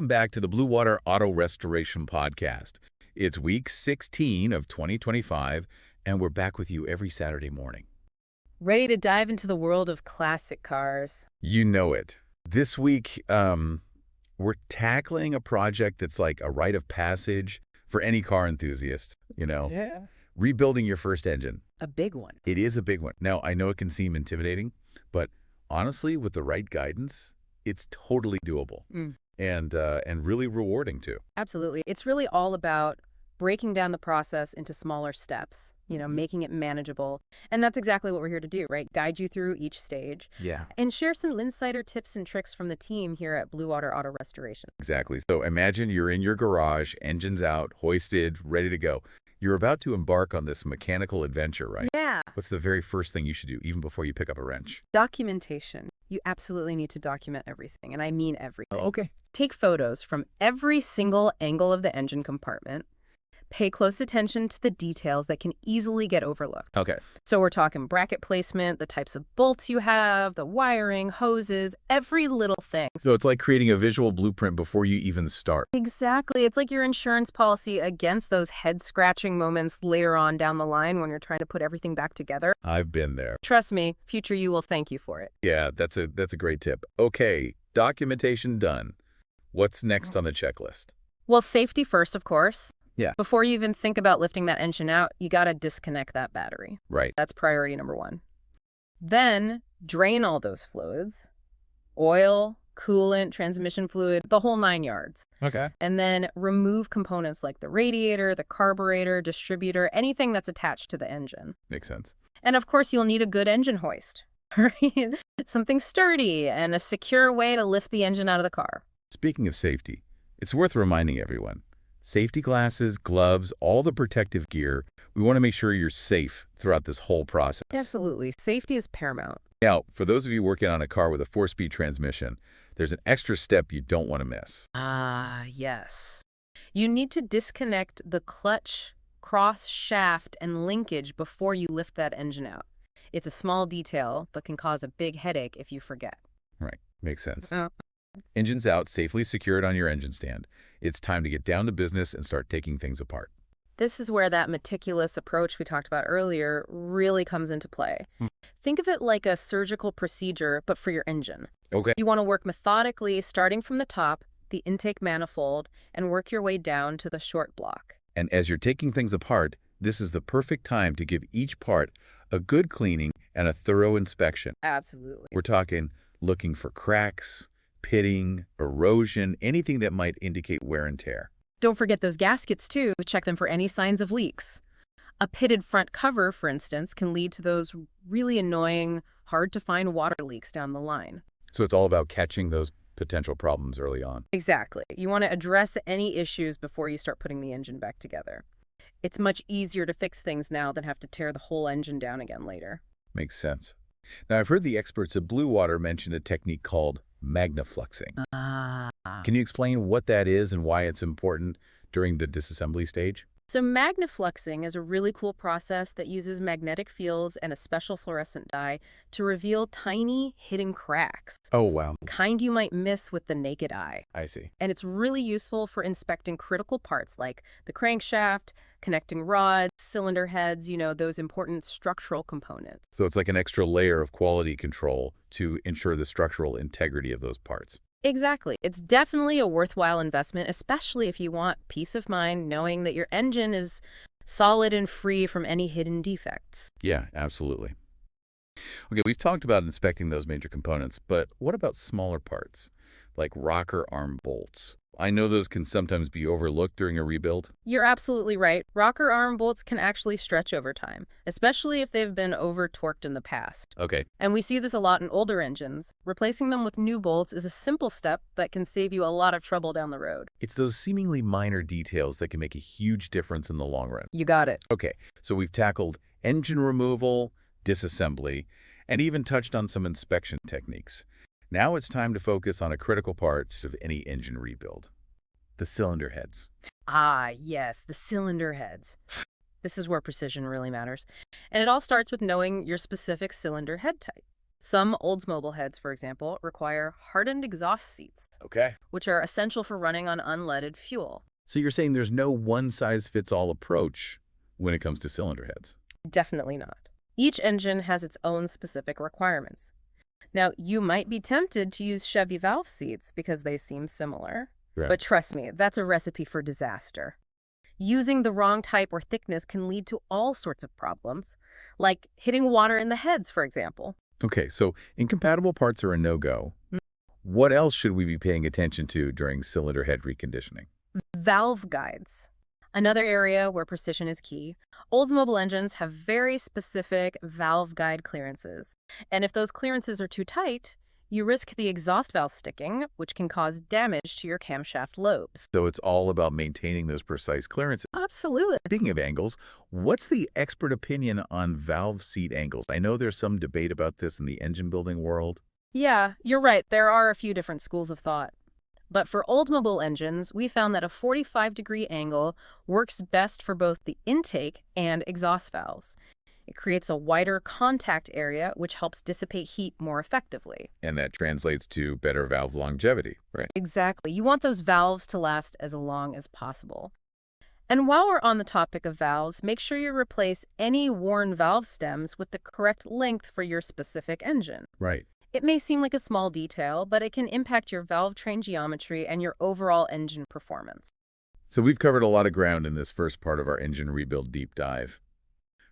back to the Bluewater Auto Restoration Podcast. It's week 16 of 2025, and we're back with you every Saturday morning. Ready to dive into the world of classic cars. You know it. This week, we're tackling a project that's like a rite of passage for any car enthusiast, Yeah. rebuilding your first engine. A big one. It is a big one. Now, I know it can seem intimidating, but honestly, with the right guidance, it's totally doable and really rewarding too. Absolutely. It's really all about breaking down the process into smaller steps, making it manageable. And that's exactly what we're here to do, right? Guide you through each stage. Yeah. And share some insider tips and tricks from the team here at Bluewater Auto Restoration. Exactly. So imagine you're in your garage, engines out, hoisted, ready to go. You're about to embark on this mechanical adventure, right? Yeah. What's the very first thing you should do, even before you pick up a wrench? Documentation. You absolutely need to document everything, and I mean everything. Okay. Take photos from every single angle of the engine compartment. Pay close attention to the details that can easily get overlooked. Okay. So we're talking bracket placement, the types of bolts you have, the wiring, hoses, every little thing. So it's like creating a visual blueprint before you even start. Exactly. It's like your insurance policy against those head-scratching moments later on down the line when you're trying to put everything back together. I've been there. Trust me, future you will thank you for it. Yeah, that's a great tip. Okay, documentation done. What's next on the checklist? Well, safety first, of course. Yeah. Before you even think about lifting that engine out, you got to disconnect that battery. Right. That's priority number one. Then drain all those fluids, oil, coolant, transmission fluid, the whole 9 yards. Okay. And then remove components like the radiator, the carburetor, distributor, anything that's attached to the engine. Makes sense. And of course, you'll need a good engine hoist, right? Something sturdy and a secure way to lift the engine out of the car. Speaking of safety, it's worth reminding everyone. Safety glasses, gloves, all the protective gear. We want to make sure you're safe throughout this whole process. Absolutely. Safety is paramount. Now, for those of you working on a car with a 4-speed transmission, there's an extra step you don't want to miss. Ah, yes. You need to disconnect the clutch, cross shaft, and linkage before you lift that engine out. It's a small detail, but can cause a big headache if you forget. Right. Makes sense. Oh. Engine's out, safely secured on your engine stand. It's time to get down to business and start taking things apart. This is where that meticulous approach we talked about earlier really comes into play. Think of it like a surgical procedure, but for your engine. Okay. You want to work methodically, starting from the top, the intake manifold, and work your way down to the short block. And as you're taking things apart, this is the perfect time to give each part a good cleaning and a thorough inspection. Absolutely. We're talking looking for cracks, pitting, erosion, anything that might indicate wear and tear. Don't forget those gaskets, too. Check them for any signs of leaks. A pitted front cover, for instance, can lead to those really annoying, hard-to-find water leaks down the line. So it's all about catching those potential problems early on. Exactly. You want to address any issues before you start putting the engine back together. It's much easier to fix things now than have to tear the whole engine down again later. Makes sense. Now, I've heard the experts at Bluewater mention a technique called magnafluxing. Can you explain what that is and why it's important during the disassembly stage? So magnafluxing is a really cool process that uses magnetic fields and a special fluorescent dye to reveal tiny hidden cracks, Oh, wow. the kind you might miss with the naked eye. I see. And it's really useful for inspecting critical parts like the crankshaft, connecting rods, cylinder heads, those important structural components. So it's like an extra layer of quality control to ensure the structural integrity of those parts. Exactly. It's definitely a worthwhile investment, especially if you want peace of mind knowing that your engine is solid and free from any hidden defects. Yeah, absolutely. Okay, we've talked about inspecting those major components, but what about smaller parts, like rocker arm bolts? I know those can sometimes be overlooked during a rebuild. You're absolutely right. Rocker arm bolts can actually stretch over time, especially if they've been over-torqued in the past. Okay. And we see this a lot in older engines. Replacing them with new bolts is a simple step that can save you a lot of trouble down the road. It's those seemingly minor details that can make a huge difference in the long run. You got it. Okay, so we've tackled engine removal, disassembly, and even touched on some inspection techniques. Now it's time to focus on a critical part of any engine rebuild: the cylinder heads. Ah, yes, the cylinder heads. This is where precision really matters. And it all starts with knowing your specific cylinder head type. Some Oldsmobile heads, for example, require hardened exhaust seats, Okay. which are essential for running on unleaded fuel. So you're saying there's no one-size-fits-all approach when it comes to cylinder heads? Definitely not. Each engine has its own specific requirements. Now, you might be tempted to use Chevy valve seats because they seem similar, Right. but trust me, that's a recipe for disaster. Using the wrong type or thickness can lead to all sorts of problems, like hitting water in the heads, for example. Okay, so incompatible parts are a no-go. What else should we be paying attention to during cylinder head reconditioning? Valve guides. Another area where precision is key. Oldsmobile engines have very specific valve guide clearances. And if those clearances are too tight, you risk the exhaust valve sticking, which can cause damage to your camshaft lobes. So it's all about maintaining those precise clearances. Absolutely. Speaking of angles, what's the expert opinion on valve seat angles? I know there's some debate about this in the engine building world. Yeah, you're right. There are a few different schools of thought. But for Oldsmobile engines, we found that a 45-degree angle works best for both the intake and exhaust valves. It creates a wider contact area, which helps dissipate heat more effectively. And that translates to better valve longevity, right? Exactly. You want those valves to last as long as possible. And while we're on the topic of valves, make sure you replace any worn valve stems with the correct length for your specific engine. Right. It may seem like a small detail, but it can impact your valve train geometry and your overall engine performance. So we've covered a lot of ground in this first part of our engine rebuild deep dive.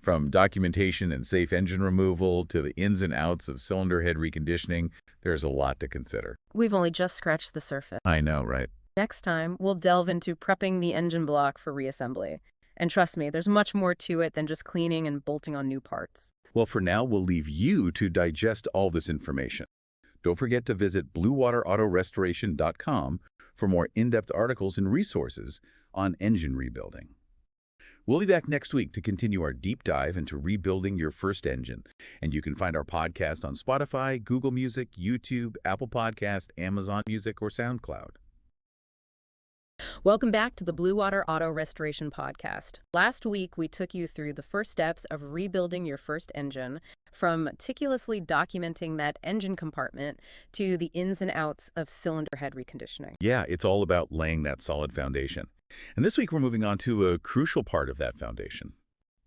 From documentation and safe engine removal to the ins and outs of cylinder head reconditioning, there's a lot to consider. We've only just scratched the surface. I know, right? Next time, we'll delve into prepping the engine block for reassembly. And trust me, there's much more to it than just cleaning and bolting on new parts. Well, for now, we'll leave you to digest all this information. Don't forget to visit BlueWaterAutoRestoration.com for more in-depth articles and resources on engine rebuilding. We'll be back next week to continue our deep dive into rebuilding your first engine. And you can find our podcast on Spotify, Google Music, YouTube, Apple Podcast, Amazon Music, or SoundCloud. Welcome back to the Blue Water Auto Restoration Podcast. Last week, we took you through the first steps of rebuilding your first engine, from meticulously documenting that engine compartment to the ins and outs of cylinder head reconditioning. Yeah, it's all about laying that solid foundation. And this week, we're moving on to a crucial part of that foundation,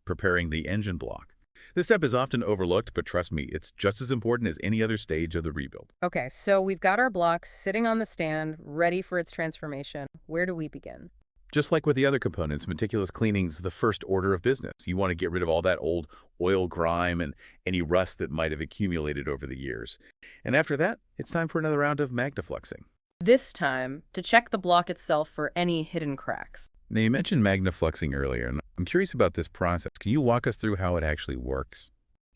preparing the engine block. This step is often overlooked, but trust me, it's just as important as any other stage of the rebuild. Okay, so we've got our block sitting on the stand, ready for its transformation. Where do we begin? Just like with the other components, meticulous cleaning's the first order of business. You want to get rid of all that old oil grime and any rust that might have accumulated over the years. And after that, it's time for another round of magnafluxing. This time, to check the block itself for any hidden cracks. Now, you mentioned magnafluxing earlier, and I'm curious about this process. Can you walk us through how it actually works?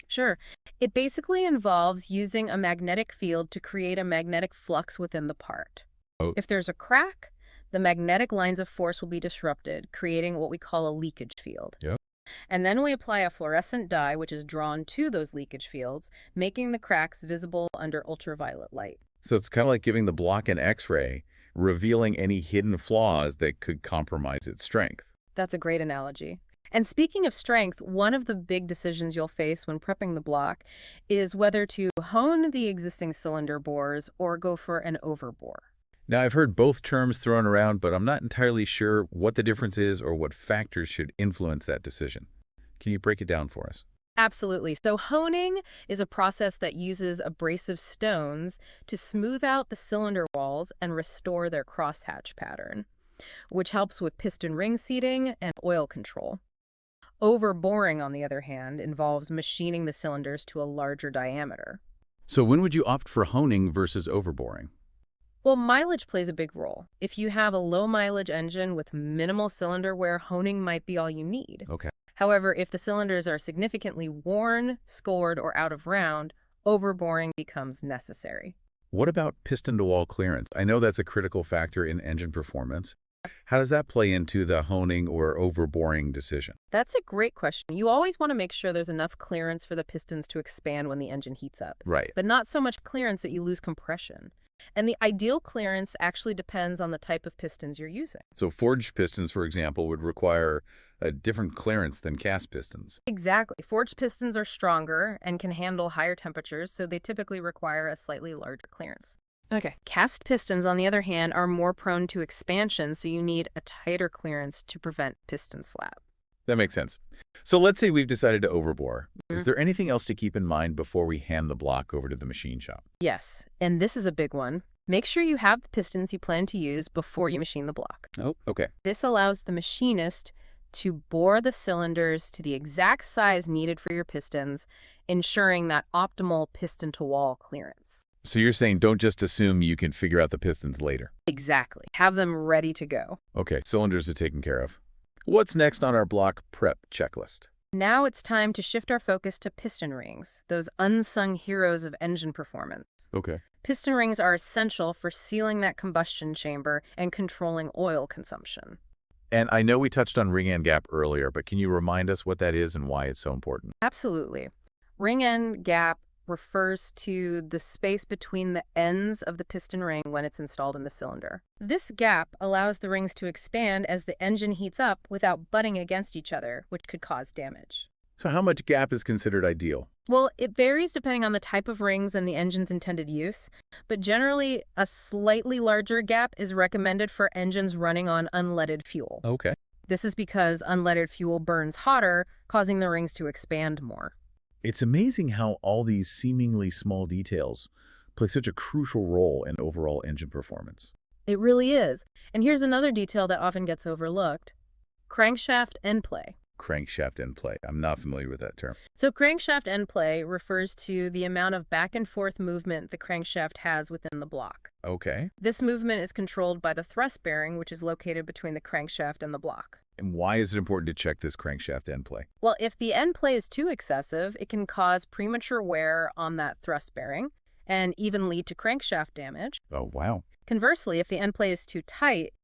Sure. It basically involves using a magnetic field to create a magnetic flux within the part. Oh. If there's a crack, the magnetic lines of force will be disrupted, creating what we call a leakage field. Yep. And then we apply a fluorescent dye, which is drawn to those leakage fields, making the cracks visible under ultraviolet light. So it's kind of like giving the block an X-ray, revealing any hidden flaws that could compromise its strength. That's a great analogy. And speaking of strength, one of the big decisions you'll face when prepping the block is whether to hone the existing cylinder bores or go for an overbore. Now, I've heard both terms thrown around, but I'm not entirely sure what the difference is or what factors should influence that decision. Can you break it down for us? Absolutely. So honing is a process that uses abrasive stones to smooth out the cylinder walls and restore their crosshatch pattern, which helps with piston ring seating and oil control. Overboring, on the other hand, involves machining the cylinders to a larger diameter. So when would you opt for honing versus overboring? Well, mileage plays a big role. If you have a low-mileage engine with minimal cylinder wear, honing might be all you need. Okay. However, if the cylinders are significantly worn, scored, or out of round, overboring becomes necessary. What about piston-to-wall clearance? I know that's a critical factor in engine performance. How does that play into the honing or overboring decision? That's a great question. You always want to make sure there's enough clearance for the pistons to expand when the engine heats up, Right. but not so much clearance that you lose compression. And the ideal clearance actually depends on the type of pistons you're using. So forged pistons, for example, would require a different clearance than cast pistons. Exactly. Forged pistons are stronger and can handle higher temperatures, so they typically require a slightly larger clearance. Okay. Cast pistons, on the other hand, are more prone to expansion, so you need a tighter clearance to prevent piston slap. That makes sense. So let's say we've decided to overbore. Mhm. Is there anything else to keep in mind before we hand the block over to the machine shop? Yes, and this is a big one. Make sure you have the pistons you plan to use before you machine the block. Oh, okay. This allows the machinist to bore the cylinders to the exact size needed for your pistons, ensuring that optimal piston-to-wall clearance. So you're saying don't just assume you can figure out the pistons later. Exactly. Have them ready to go. Okay, cylinders are taken care of. What's next on our block prep checklist? Now it's time to shift our focus to piston rings, those unsung heroes of engine performance. Okay. Piston rings are essential for sealing that combustion chamber and controlling oil consumption. And I know we touched on ring end gap earlier, but can you remind us what that is and why it's so important? Absolutely. Ring end gap refers to the space between the ends of the piston ring when it's installed in the cylinder. This gap allows the rings to expand as the engine heats up without butting against each other, which could cause damage. So how much gap is considered ideal? Well, it varies depending on the type of rings and the engine's intended use, but generally a slightly larger gap is recommended for engines running on unleaded fuel. Okay. This is because unleaded fuel burns hotter, causing the rings to expand more. It's amazing how all these seemingly small details play such a crucial role in overall engine performance. It really is. And here's another detail that often gets overlooked. Crankshaft end play. Crankshaft end play. I'm not familiar with that term. So crankshaft end play refers to the amount of back and forth movement the crankshaft has within the block. Okay. This movement is controlled by the thrust bearing, which is located between the crankshaft and the block. And why is it important to check this crankshaft end play? Well, if the end play is too excessive, it can cause premature wear on that thrust bearing and even lead to crankshaft damage. Oh, wow. Conversely, if the end play is too tight,